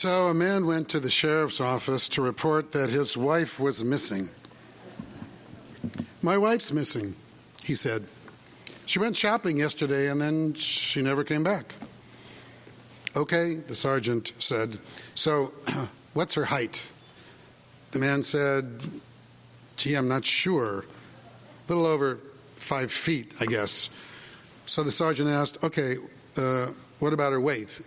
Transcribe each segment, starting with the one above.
So a man went to the sheriff's office to report that his wife was missing. "My wife's missing," he said. "She went shopping yesterday and then she never came back." "Okay," the sergeant said. "So what's her height?" The man said, "Gee, I'm not sure. A little over 5 feet, I guess." So the sergeant asked, "Okay, what about her weight?"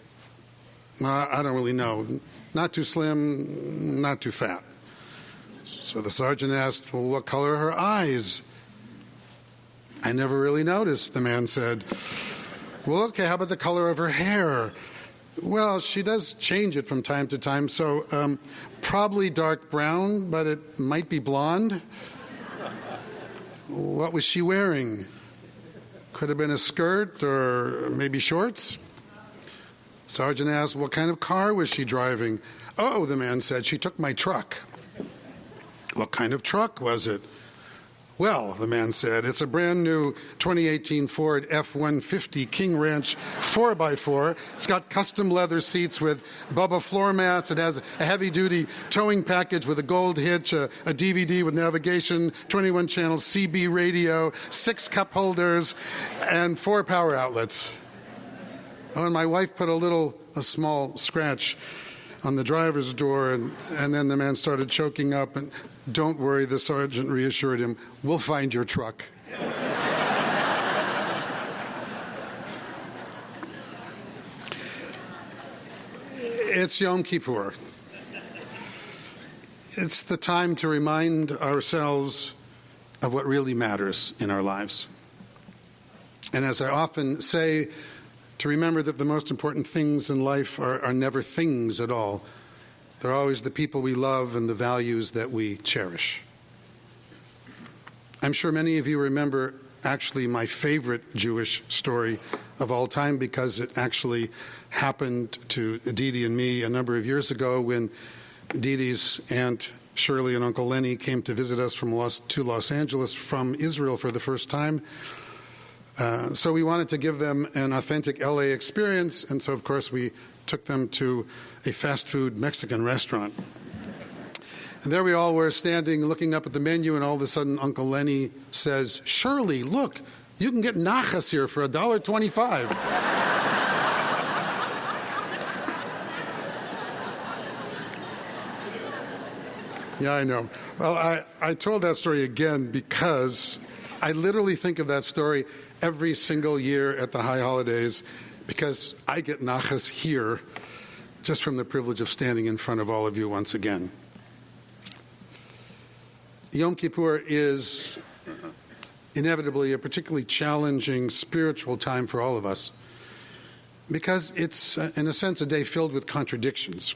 "I don't really know. Not too slim, not too fat." So the sergeant asked, "Well, what color are her eyes?" "I never really noticed," the man said. "Well, okay, how about the color of her hair?" "Well, she does change it from time to time, so probably dark brown, but it might be blonde." "What was she wearing?" "Could have been a skirt or maybe shorts." Sergeant asked, "What kind of car was she driving?" "Oh," the man said, "she took my truck." "What kind of truck was it?" "Well," the man said, "it's a brand new 2018 Ford F-150 King Ranch 4x4. It's got custom leather seats with Bubba floor mats. It has a heavy-duty towing package with a gold hitch, a DVD with navigation, 21-channel CB radio, 6 cup holders, and 4 power outlets." Oh, and my wife put a small scratch on the driver's door, and then the man started choking up. And "Don't worry," the sergeant reassured him, "we'll find your truck." It's Yom Kippur. It's the time to remind ourselves of what really matters in our lives. And as I often say, to remember that the most important things in life are never things at all. They're always the people we love and the values that we cherish. I'm sure many of you remember actually my favorite Jewish story of all time, because it actually happened to Didi and me a number of years ago when Didi's Aunt Shirley and Uncle Lenny came to visit us to Los Angeles from Israel for the first time. So we wanted to give them an authentic LA experience, and so of course we took them to a fast food Mexican restaurant. And there we all were standing looking up at the menu, and all of a sudden Uncle Lenny says, "Shirley, look, you can get nachas here for $1.25. Yeah, I know. Well, I told that story again because I literally think of that story every single year at the high holidays, because I get nachas here just from the privilege of standing in front of all of you once again. Yom Kippur is inevitably a particularly challenging spiritual time for all of us, because it's, in a sense, a day filled with contradictions.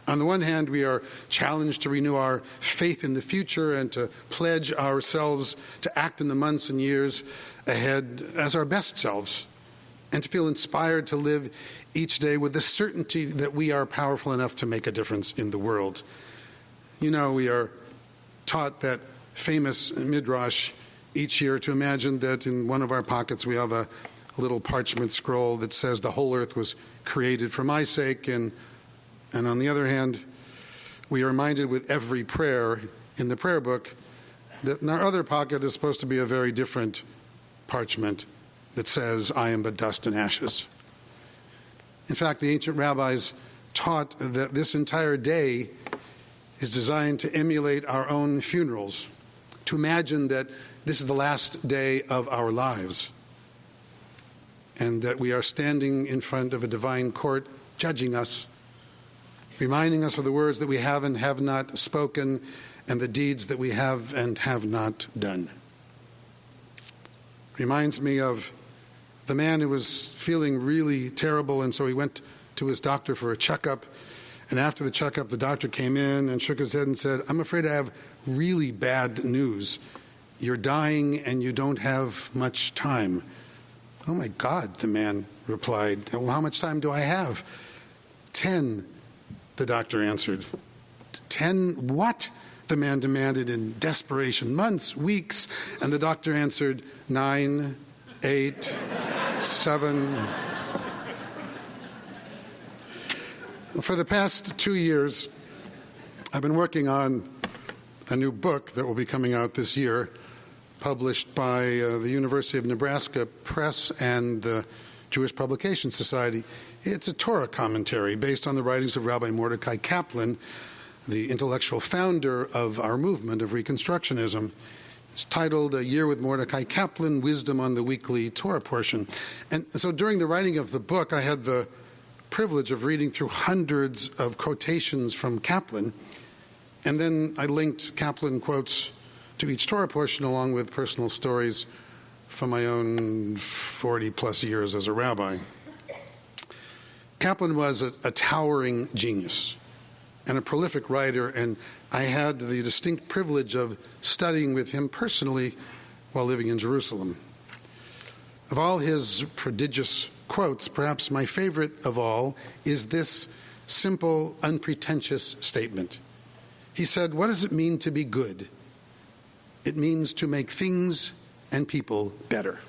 On the one hand, we are challenged to renew our faith in the future and to pledge ourselves to act in the months and years ahead as our best selves, and to feel inspired to live each day with the certainty that we are powerful enough to make a difference in the world. You know, we are taught that famous midrash each year to imagine that in one of our pockets we have a little parchment scroll that says the whole earth was created for my sake, and on the other hand, we are reminded with every prayer in the prayer book that in our other pocket is supposed to be a very different parchment that says, "I am but dust and ashes." In fact, the ancient rabbis taught that this entire day is designed to emulate our own funerals, to imagine that this is the last day of our lives, and that we are standing in front of a divine court judging us, reminding us of the words that we have and have not spoken, and the deeds that we have and have not done. Reminds me of the man who was feeling really terrible, and so he went to his doctor for a checkup. And after the checkup, the doctor came in and shook his head and said, "I'm afraid I have really bad news. You're dying and you don't have much time." "Oh my God," the man replied. "Well, how much time do I have?" 10, the doctor answered. 10 what? The man demanded in desperation. Months, weeks. And the doctor answered, 9, 8, 7. For the past 2 years, I've been working on a new book that will be coming out this year, published by the University of Nebraska Press and the Jewish Publication Society. It's a Torah commentary based on the writings of Rabbi Mordecai Kaplan, the intellectual founder of our movement of Reconstructionism. It's titled A Year with Mordecai Kaplan, Wisdom on the Weekly Torah Portion. And so during the writing of the book, I had the privilege of reading through hundreds of quotations from Kaplan, and then I linked Kaplan quotes to each Torah portion along with personal stories from my own 40-plus years as a rabbi. Kaplan was a towering genius and a prolific writer, and I had the distinct privilege of studying with him personally while living in Jerusalem. Of all his prodigious quotes, perhaps my favorite of all is this simple, unpretentious statement. He said, "What does it mean to be good? It means to make things and people better."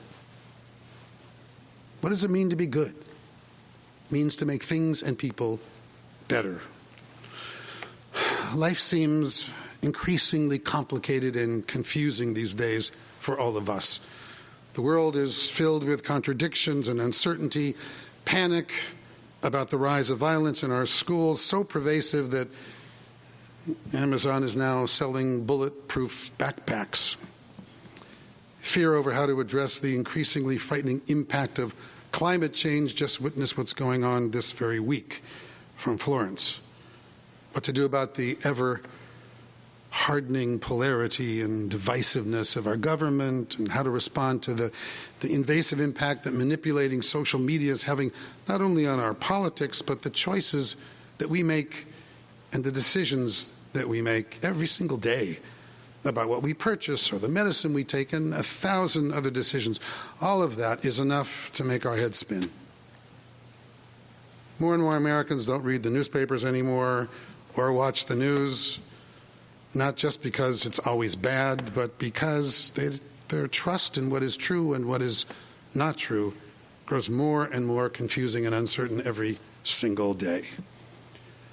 What does it mean to be good? It means to make things and people better. Life seems increasingly complicated and confusing these days for all of us. The world is filled with contradictions and uncertainty, panic about the rise of violence in our schools, so pervasive that Amazon is now selling bulletproof backpacks. Fear over how to address the increasingly frightening impact of climate change. Just witness what's going on this very week from Florence. What to do about the ever-hardening polarity and divisiveness of our government, and how to respond to the invasive impact that manipulating social media is having not only on our politics, but the choices that we make and the decisions that we make every single day about what we purchase or the medicine we take and 1,000 other decisions. All of that is enough to make our heads spin. More and more Americans don't read the newspapers anymore or watch the news, not just because it's always bad, but because their trust in what is true and what is not true grows more and more confusing and uncertain every single day.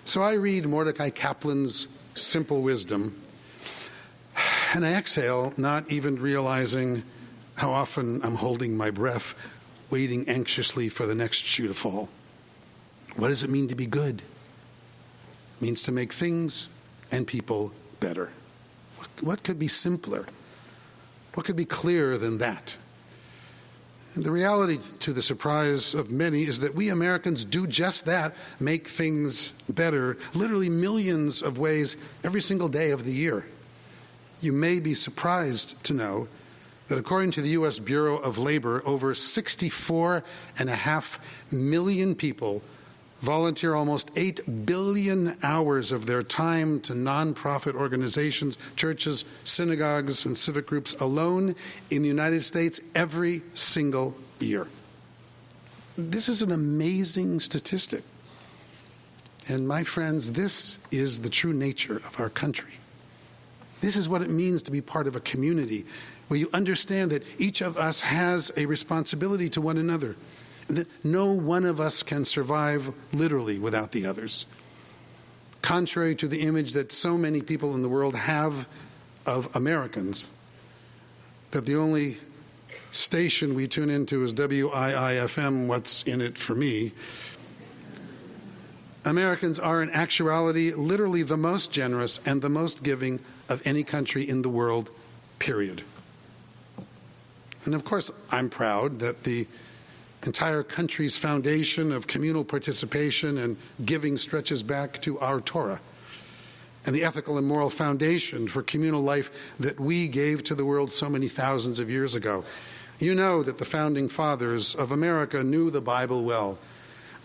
So I read Mordecai Kaplan's simple wisdom, and I exhale, not even realizing how often I'm holding my breath, waiting anxiously for the next shoe to fall. What does it mean to be good? It means to make things and people better. What could be simpler? What could be clearer than that? And the reality, to the surprise of many, is that we Americans do just that, make things better, literally millions of ways every single day of the year. You may be surprised to know that according to the U.S. Bureau of Labor, over 64.5 million people volunteer almost 8 billion hours of their time to nonprofit organizations, churches, synagogues, and civic groups alone in the United States every single year. This is an amazing statistic. And my friends, this is the true nature of our country. This is what it means to be part of a community where you understand that each of us has a responsibility to one another. That no one of us can survive literally without the others. Contrary to the image that so many people in the world have of Americans, that the only station we tune into is WIIFM, what's in it for me. Americans are in actuality literally the most generous and the most giving of any country in the world, period. And of course, I'm proud that the entire country's foundation of communal participation and giving stretches back to our Torah and the ethical and moral foundation for communal life that we gave to the world so many thousands of years ago. You know that the founding fathers of America knew the Bible well.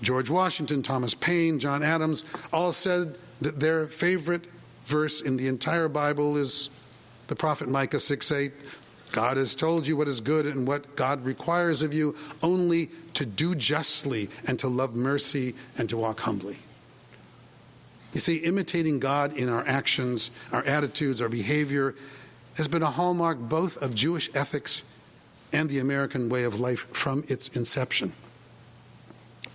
George Washington, Thomas Paine, John Adams all said that their favorite verse in the entire Bible is the prophet Micah 6:8. God has told you what is good and what God requires of you, only to do justly and to love mercy and to walk humbly. You see, imitating God in our actions, our attitudes, our behavior has been a hallmark both of Jewish ethics and the American way of life from its inception.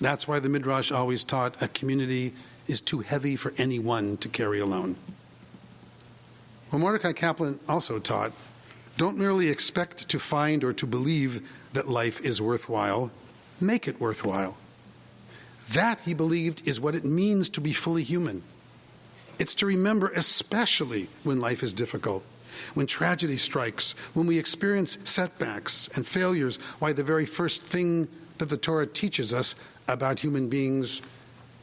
That's why the Midrash always taught a community is too heavy for anyone to carry alone. Well, Mordecai Kaplan also taught, don't merely expect to find or to believe that life is worthwhile, make it worthwhile. That, he believed, is what it means to be fully human. It's to remember, especially when life is difficult, when tragedy strikes, when we experience setbacks and failures, why the very first thing that the Torah teaches us about human beings,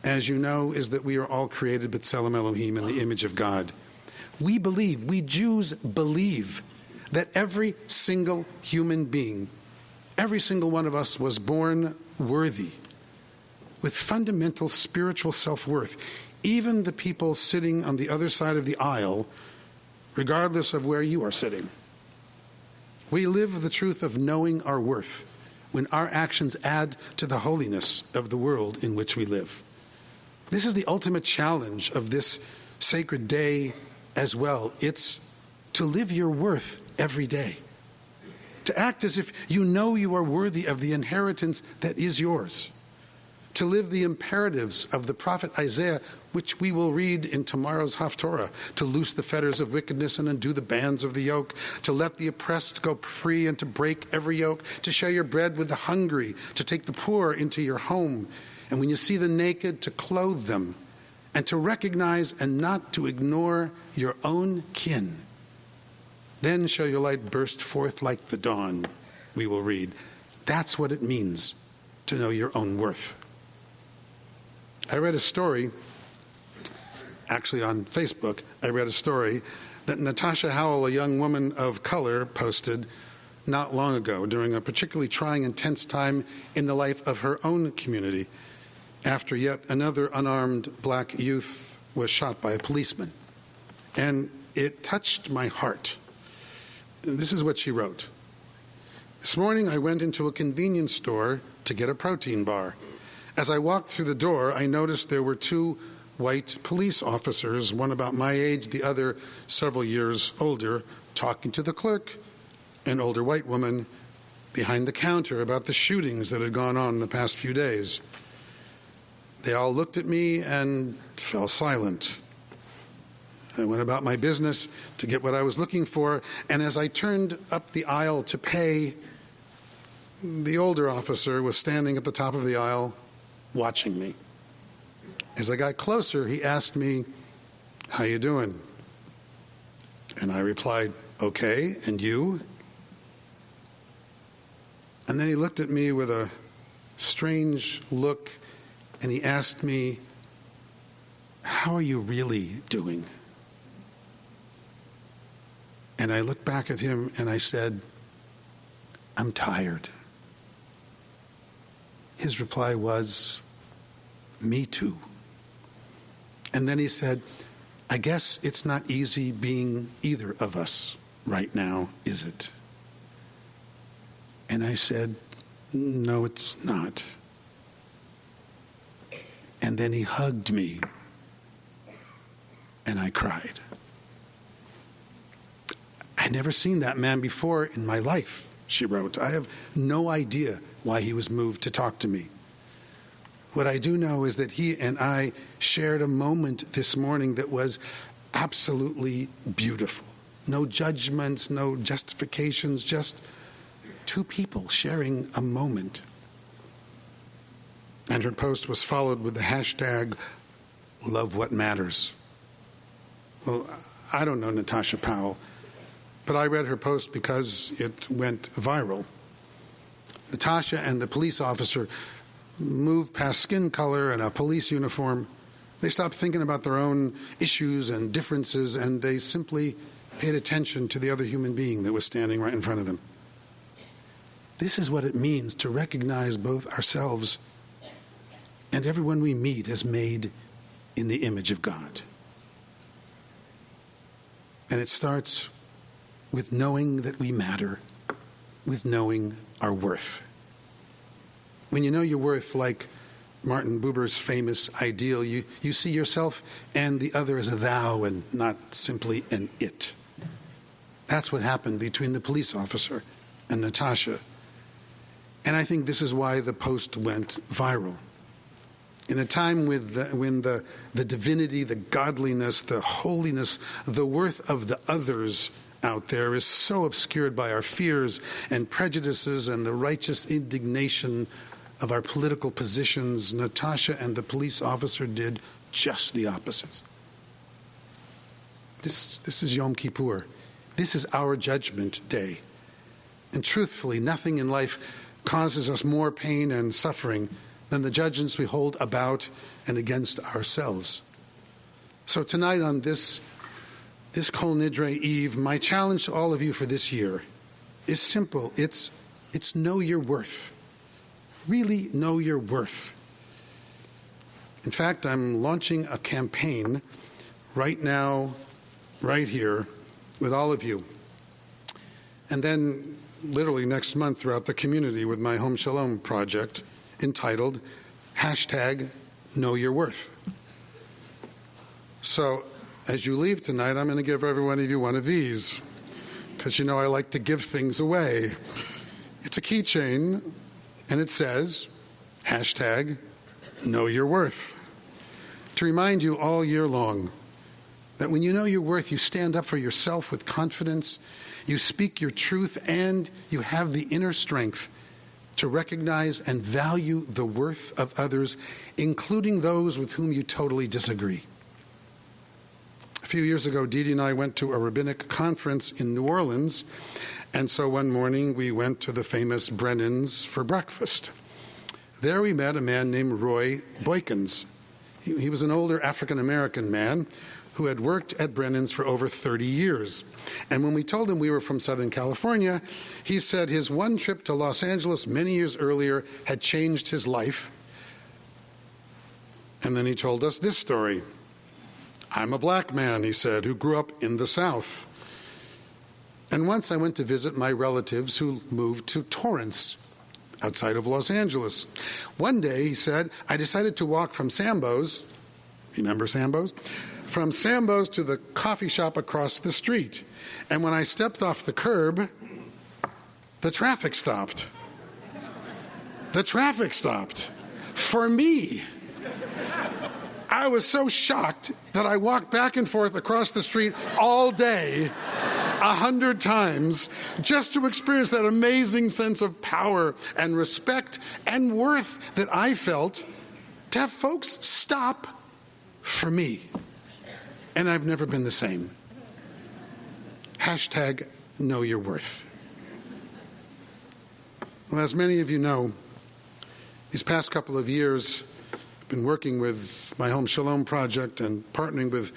as you know, is that we are all created b'tselem Elohim, in the image of God. We Jews believe, that every single human being, every single one of us was born worthy, with fundamental spiritual self-worth. Even the people sitting on the other side of the aisle, regardless of where you are sitting. We live the truth of knowing our worth when our actions add to the holiness of the world in which we live. This is the ultimate challenge of this sacred day as well. It's to live your worth every day. To act as if you know you are worthy of the inheritance that is yours. To live the imperatives of the prophet Isaiah, which we will read in tomorrow's Haftorah, to loose the fetters of wickedness and undo the bands of the yoke, to let the oppressed go free and to break every yoke, to share your bread with the hungry, to take the poor into your home, and when you see the naked, to clothe them, and to recognize and not to ignore your own kin. Then shall your light burst forth like the dawn, we will read. That's what it means to know your own worth. I read a story, actually on Facebook, I read a story that Natasha Howell, a young woman of color, posted not long ago during a particularly trying and tense time in the life of her own community after yet another unarmed black youth was shot by a policeman. And it touched my heart. This is what she wrote. This morning I went into a convenience store to get a protein bar. As I walked through the door, I noticed there were two white police officers, one about my age, the other several years older, talking to the clerk, an older white woman, behind the counter about the shootings that had gone on in the past few days. They all looked at me and fell silent. I went about my business to get what I was looking for, and as I turned up the aisle to pay, the older officer was standing at the top of the aisle watching me. As I got closer, he asked me, "How you doing?" And I replied, "Okay, and you?" And then he looked at me with a strange look, and he asked me, "How are you really doing?" And I looked back at him and I said, "I'm tired." His reply was, "Me too." And then he said, "I guess it's not easy being either of us right now, is it?" And I said, "No, it's not." And then he hugged me, and I cried. I'd never seen that man before in my life, she wrote. I have no idea why he was moved to talk to me. What I do know is that he and I shared a moment this morning that was absolutely beautiful. No judgments, no justifications, just two people sharing a moment. And her post was followed with the hashtag #LoveWhatMatters. Well, I don't know Natasha Powell, but I read her post because it went viral. Natasha and the police officer moved past skin color and a police uniform. They stopped thinking about their own issues and differences, and they simply paid attention to the other human being that was standing right in front of them. This is what it means to recognize both ourselves and everyone we meet as made in the image of God. And it starts with knowing that we matter, with knowing our worth. When you know your worth, like Martin Buber's famous ideal, you see yourself and the other as a thou and not simply an it. That's what happened between the police officer and Natasha. And I think this is why the post went viral. In a time when the divinity, the godliness, the holiness, the worth of the others out there is so obscured by our fears and prejudices and the righteous indignation of our political positions, Natasha and the police officer did just the opposite. This is Yom Kippur. This is our judgment day. And truthfully, nothing in life causes us more pain and suffering than the judgments we hold about and against ourselves. So tonight on this Kol Nidre Eve, my challenge to all of you for this year is simple. It's know your worth. Really know your worth. In fact, I'm launching a campaign right now, right here, with all of you. And then literally next month throughout the community with my Home Shalom project entitled #Know Your Worth. So as you leave tonight, I'm going to give every one of you one of these because you know I like to give things away. It's a keychain and it says #Know Your Worth. To remind you all year long that when you know your worth, you stand up for yourself with confidence, you speak your truth, and you have the inner strength to recognize and value the worth of others, including those with whom you totally disagree. A few years ago, Dee Dee and I went to a rabbinic conference in New Orleans, and so one morning we went to the famous Brennan's for breakfast. There we met a man named Roy Boykins. He was an older African-American man who had worked at Brennan's for over 30 years. And when we told him we were from Southern California, he said his one trip to Los Angeles many years earlier had changed his life. And then he told us this story. I'm a black man, he said, who grew up in the South. And once I went to visit my relatives who moved to Torrance, outside of Los Angeles. One day, he said, I decided to walk from Sambo's, remember Sambo's? From Sambo's to the coffee shop across the street. And when I stepped off the curb, the traffic stopped. The traffic stopped. For me. I was so shocked that I walked back and forth across the street all day, 100 times, just to experience that amazing sense of power and respect and worth that I felt to have folks stop for me. And I've never been the same. #Know Your Worth. Well, as many of you know, these past couple of years, I've been working with my Home Shalom project and partnering with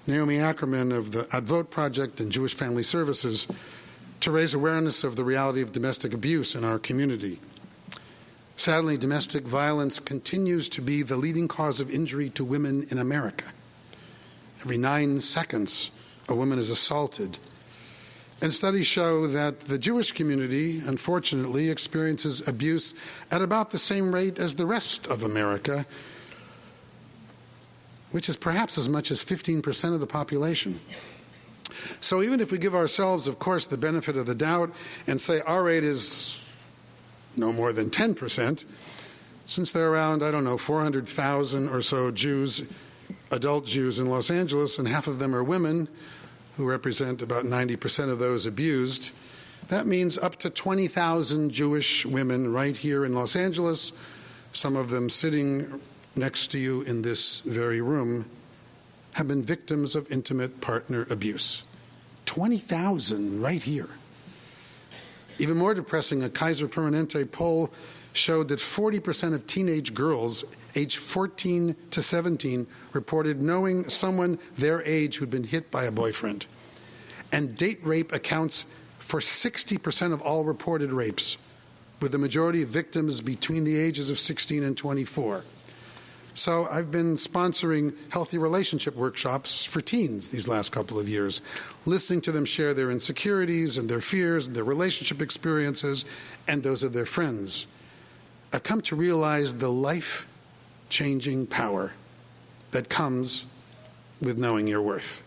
Naomi Ackerman of the Advot Project and Jewish Family Services to raise awareness of the reality of domestic abuse in our community. Sadly, domestic violence continues to be the leading cause of injury to women in America. Every 9 seconds, a woman is assaulted. And studies show that the Jewish community, unfortunately, experiences abuse at about the same rate as the rest of America, which is perhaps as much as 15% of the population. So even if we give ourselves, of course, the benefit of the doubt and say our rate is no more than 10%, since there are around, 400,000 or so Jews, adult Jews in Los Angeles, and half of them are women, who represent about 90% of those abused, that means up to 20,000 Jewish women right here in Los Angeles, some of them sitting next to you in this very room, have been victims of intimate partner abuse. 20,000 right here. Even more depressing, a Kaiser Permanente poll showed that 40% of teenage girls aged 14 to 17 reported knowing someone their age who'd been hit by a boyfriend. And date rape accounts for 60% of all reported rapes, with the majority of victims between the ages of 16 and 24. So I've been sponsoring healthy relationship workshops for teens these last couple of years, listening to them share their insecurities and their fears and their relationship experiences and those of their friends. I've come to realize the life-changing power that comes with knowing your worth,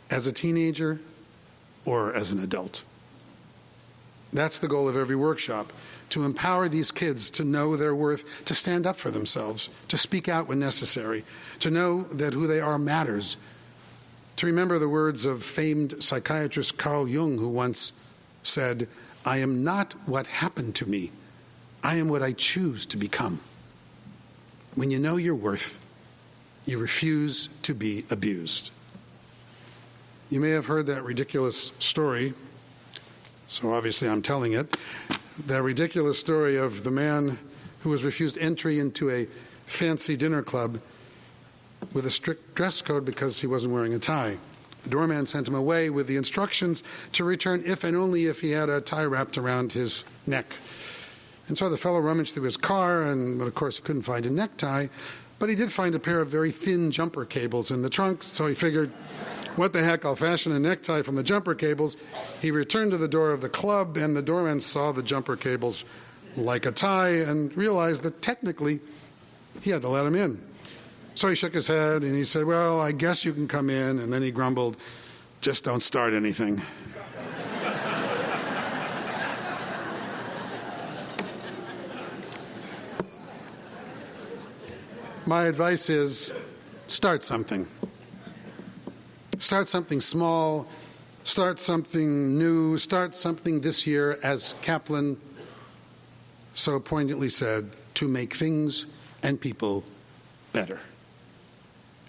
as a teenager or as an adult. That's the goal of every workshop, to empower these kids to know their worth, to stand up for themselves, to speak out when necessary, to know that who they are matters, to remember the words of famed psychiatrist Carl Jung, who once said, "I am not what happened to me. I am what I choose to become." When you know your worth, you refuse to be abused. You may have heard that ridiculous story, so obviously I'm telling it, that ridiculous story of the man who was refused entry into a fancy dinner club with a strict dress code because he wasn't wearing a tie. The doorman sent him away with the instructions to return if and only if he had a tie wrapped around his neck. And so the fellow rummaged through his car, and of course he couldn't find a necktie, but he did find a pair of very thin jumper cables in the trunk, so he figured, what the heck, I'll fashion a necktie from the jumper cables. He returned to the door of the club, and the doorman saw the jumper cables like a tie and realized that technically he had to let him in. So he shook his head and he said, "Well, I guess you can come in." And then he grumbled, "Just don't start anything." My advice is, start something. Start something small, start something new, start something this year, as Kaplan so poignantly said, to make things and people better.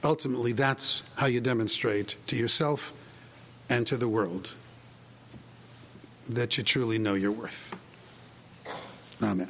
Ultimately, that's how you demonstrate to yourself and to the world that you truly know your worth. Amen.